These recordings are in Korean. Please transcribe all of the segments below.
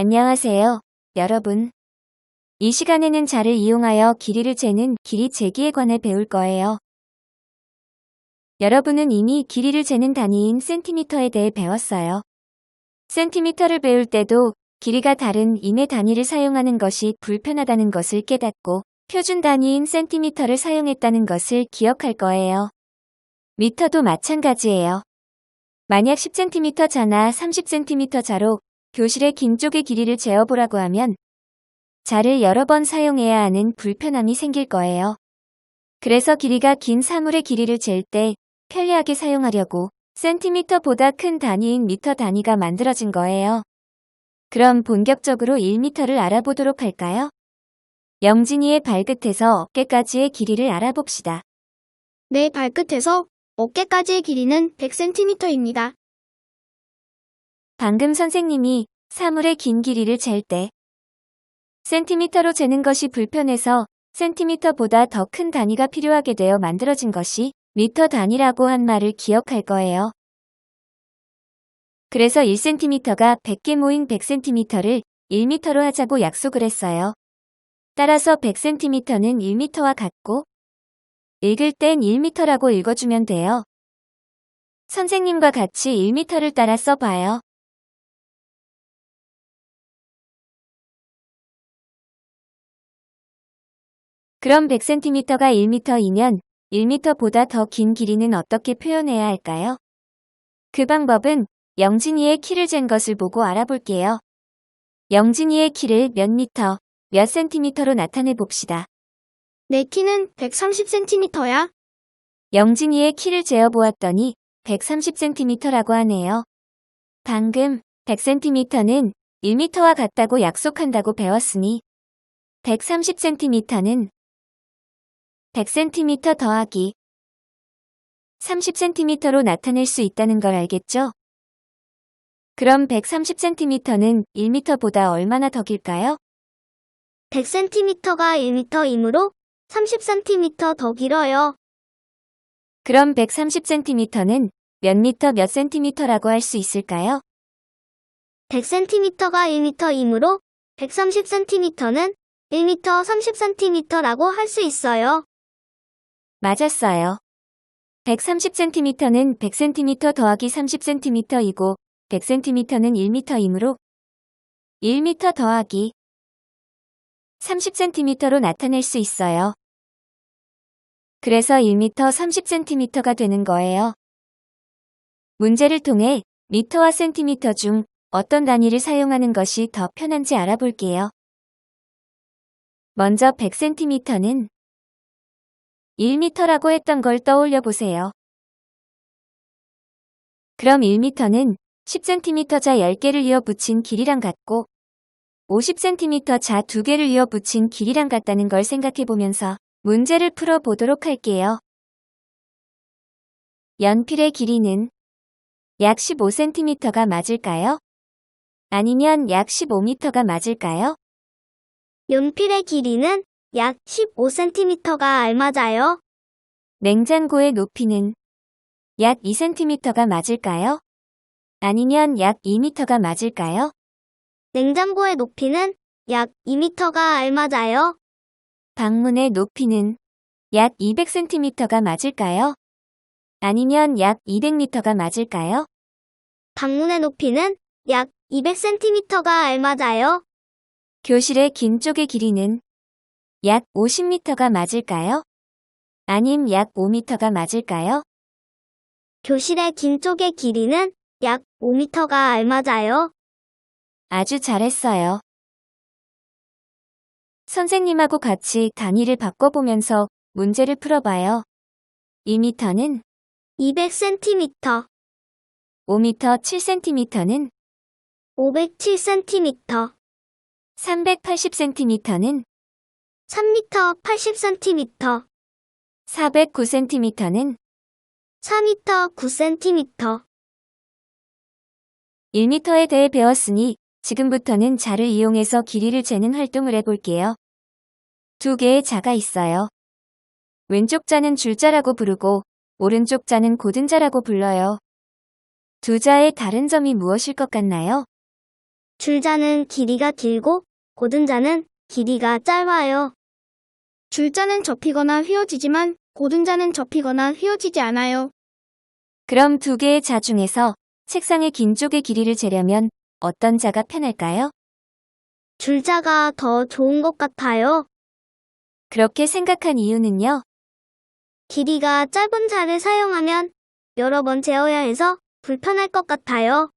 안녕하세요, 여러분. 이 시간에는 자를 이용하여 길이를 재는 길이 재기에 관해 배울 거예요. 여러분은 이미 길이를 재는 단위인 센티미터에 대해 배웠어요. 센티미터를 배울 때도 길이가 다른 인의 단위를 사용하는 것이 불편하다는 것을 깨닫고 표준 단위인 센티미터를 사용했다는 것을 기억할 거예요. 미터도 마찬가지예요. 만약 10cm 자나 30cm 자로 교실의 긴 쪽의 길이를 재어보라고 하면 자를 여러 번 사용해야 하는 불편함이 생길 거예요. 그래서 길이가 긴 사물의 길이를 잴 때 편리하게 사용하려고 센티미터보다 큰 단위인 미터 단위가 만들어진 거예요. 그럼 본격적으로 1미터를 알아보도록 할까요? 영진이의 발끝에서 어깨까지의 길이를 알아봅시다. 내 발끝에서 어깨까지의 길이는 100cm입니다. 방금 선생님이 사물의 긴 길이를 잴 때 센티미터로 재는 것이 불편해서 센티미터보다 더 큰 단위가 필요하게 되어 만들어진 것이 미터 단위라고 한 말을 기억할 거예요. 그래서 1cm가 100개 모인 100cm를 1m로 하자고 약속을 했어요. 따라서 100cm는 1m와 같고 읽을 땐 1m라고 읽어주면 돼요. 선생님과 같이 1m를 따라 써봐요. 그럼 100cm가 1m이면 1m보다 더 긴 길이는 어떻게 표현해야 할까요? 그 방법은 영진이의 키를 잰 것을 보고 알아볼게요. 영진이의 키를 몇 미터, 몇 센티미터로 나타내 봅시다. 내 키는 130cm야. 영진이의 키를 재어보았더니 130cm라고 하네요. 방금 100cm는 1m와 같다고 약속한다고 배웠으니 130cm는 100cm 더하기 30cm로 나타낼 수 있다는 걸 알겠죠? 그럼 130cm는 1m보다 얼마나 더 길까요? 100cm가 1m이므로 30cm 더 길어요. 그럼 130cm는 몇 미터 몇 센티미터라고 할 수 있을까요? 100cm가 1m이므로 130cm는 1m 30cm라고 할 수 있어요. 맞았어요. 130cm는 100cm 더하기 30cm이고 100cm는 1m이므로 1m 더하기 30cm로 나타낼 수 있어요. 그래서 1m 30cm가 되는 거예요. 문제를 통해 미터와 센티미터 중 어떤 단위를 사용하는 것이 더 편한지 알아볼게요. 먼저 100cm는 1m라고 했던 걸 떠올려 보세요. 그럼 1m는 10cm 자 10개를 이어 붙인 길이랑 같고 50cm 자 2개를 이어 붙인 길이랑 같다는 걸 생각해 보면서 문제를 풀어 보도록 할게요. 연필의 길이는 약 15cm가 맞을까요? 아니면 약 15m가 맞을까요? 연필의 길이는 약 15cm가 알맞아요. 냉장고의 높이는 약 2cm가 맞을까요? 아니면 약 2m가 맞을까요? 냉장고의 높이는 약 2m가 알맞아요. 방문의 높이는 약 200cm가 맞을까요? 아니면 약 200m가 맞을까요? 방문의 높이는 약 200cm가 알맞아요. 교실의 긴 쪽의 길이는 약 50m가 맞을까요? 아님 약 5m가 맞을까요? 교실의 긴 쪽의 길이는 약 5m가 알맞아요. 아주 잘했어요. 선생님하고 같이 단위를 바꿔보면서 문제를 풀어봐요. 2m는 200cm, 5m 7cm는 507cm, 380cm는 3m 80cm, 409cm는 4m 9cm. 1m에 대해 배웠으니 지금부터는 자를 이용해서 길이를 재는 활동을 해볼게요. 두 개의 자가 있어요. 왼쪽 자는 줄자라고 부르고 오른쪽 자는 고든자라고 불러요. 두 자의 다른 점이 무엇일 것 같나요? 줄자는 길이가 길고 고등자는 길이가 짧아요. 줄자는 접히거나 휘어지지만 고등자는 접히거나 휘어지지 않아요. 그럼 두 개의 자 중에서 책상의 긴 쪽의 길이를 재려면 어떤 자가 편할까요? 줄자가 더 좋은 것 같아요. 그렇게 생각한 이유는요? 길이가 짧은 자를 사용하면 여러 번 재어야 해서 불편할 것 같아요.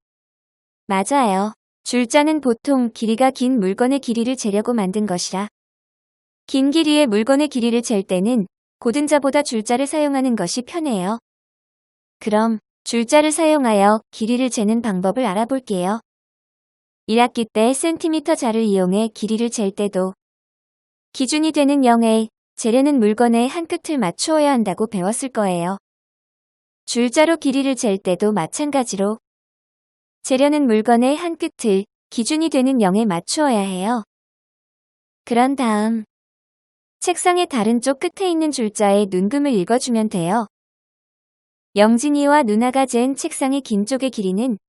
맞아요. 줄자는 보통 길이가 긴 물건의 길이를 재려고 만든 것이라. 긴 길이의 물건의 길이를 잴 때는 고등자보다 줄자를 사용하는 것이 편해요. 그럼 줄자를 사용하여 길이를 재는 방법을 알아볼게요. 1학기 때 센티미터 자를 이용해 길이를 잴 때도 기준이 되는 0에 재려는 물건의 한 끝을 맞추어야 한다고 배웠을 거예요. 줄자로 길이를 잴 때도 마찬가지로 재려는 물건의 한 끝을 기준이 되는 0에 맞추어야 해요. 그런 다음 책상의 다른 쪽 끝에 있는 줄자의 눈금을 읽어주면 돼요. 영진이와 누나가 잰 책상의 긴 쪽의 길이는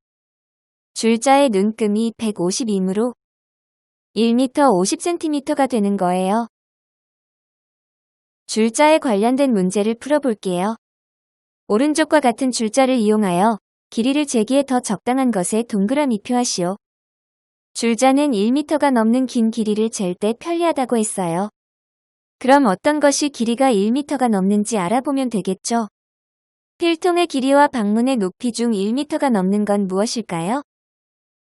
줄자의 눈금이 150이므로 1m 50cm가 되는 거예요. 줄자에 관련된 문제를 풀어볼게요. 오른쪽과 같은 줄자를 이용하여 길이를 재기에 더 적당한 것에 동그라미 표하시오. 줄자는 1m가 넘는 긴 길이를 잴 때 편리하다고 했어요. 그럼 어떤 것이 길이가 1m가 넘는지 알아보면 되겠죠? 필통의 길이와 방문의 높이 중 1m가 넘는 건 무엇일까요?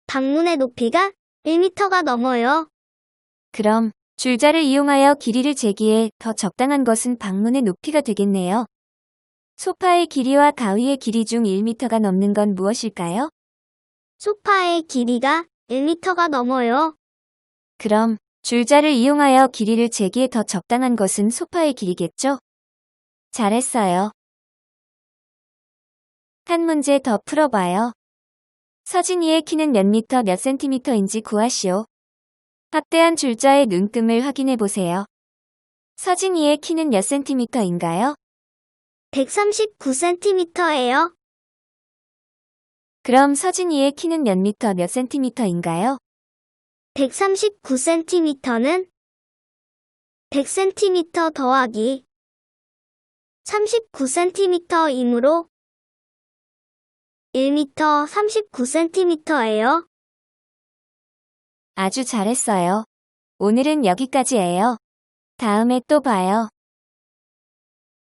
방문의 높이가 1m가 넘어요. 그럼 줄자를 이용하여 길이를 재기에 더 적당한 것은 방문의 높이가 되겠네요. 소파의 길이와 가위의 길이 중 1m가 넘는 건 무엇일까요? 소파의 길이가 1m가 넘어요. 그럼 줄자를 이용하여 길이를 재기에 더 적당한 것은 소파의 길이겠죠? 잘했어요. 한 문제 더 풀어봐요. 서진이의 키는 몇 미터 몇 센티미터인지 구하시오. 확대한 줄자의 눈금을 확인해 보세요. 서진이의 키는 몇 센티미터인가요? 139cm예요. 그럼 서진이의 키는 몇 미터 몇 센티미터인가요? 139cm는 100cm 더하기 39cm이므로 1m 39cm예요. 아주 잘했어요. 오늘은 여기까지예요. 다음에 또 봐요.